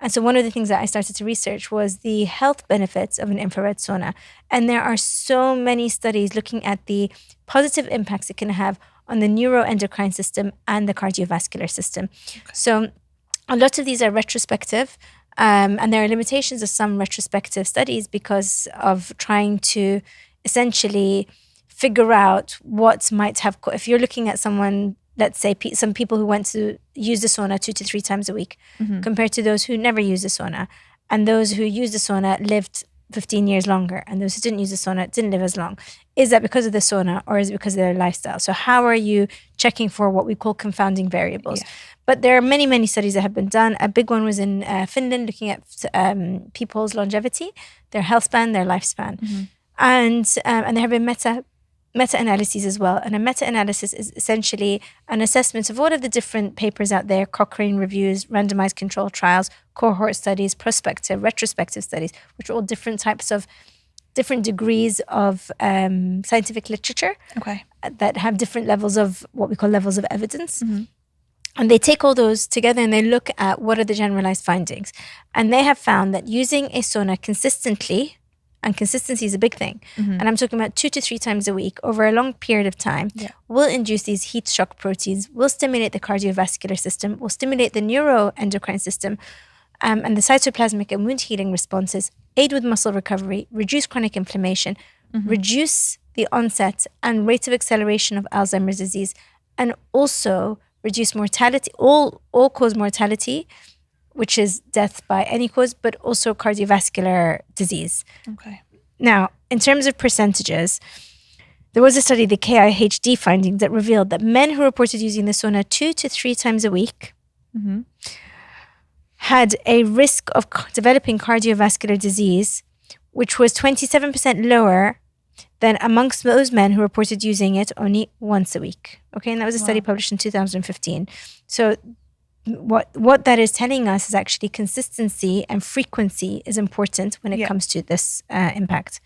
And so one of the things that I started to research was the health benefits of an infrared sauna. And there are so many studies looking at the positive impacts it can have on the neuroendocrine system and the cardiovascular system. Okay. So a lot of these are retrospective, and there are limitations of some retrospective studies because of trying to essentially figure out what might have, if you're looking at someone, let's say some people who went to use the sauna 2 to 3 times a week, compared to those who never used the sauna. And those who used the sauna lived 15 years longer, and those who didn't use the sauna didn't live as long. Is that because of the sauna, or is it because of their lifestyle? So how are you checking for what we call confounding variables? Yeah. But there are many, many studies that have been done. A big one was in Finland, looking at people's longevity, their health span, their lifespan. And there have been meta-analyses as well. And a meta-analysis is essentially an assessment of all of the different papers out there, Cochrane reviews, randomized control trials, cohort studies, prospective, retrospective studies, which are all different types of, different degrees of scientific literature that have different levels of what we call levels of evidence. And they take all those together and they look at what are the generalized findings. And they have found that using a sauna consistently, and consistency is a big thing, and I'm talking about 2 to 3 times a week over a long period of time, will induce these heat shock proteins, will stimulate the cardiovascular system, will stimulate the neuroendocrine system, and the cytoplasmic and wound healing responses, aid with muscle recovery, reduce chronic inflammation, reduce the onset and rate of acceleration of Alzheimer's disease, and also reduce mortality, all-cause mortality, which is death by any cause, but also cardiovascular disease. Okay. Now, in terms of percentages, there was a study, the KIHD findings, that revealed that men who reported using the sauna 2 to 3 times a week had a risk of developing cardiovascular disease, which was 27% lower than amongst those men who reported using it only once a week. Okay, and that was a study published in 2015. So what that is telling us is actually consistency and frequency is important when it comes to this impact.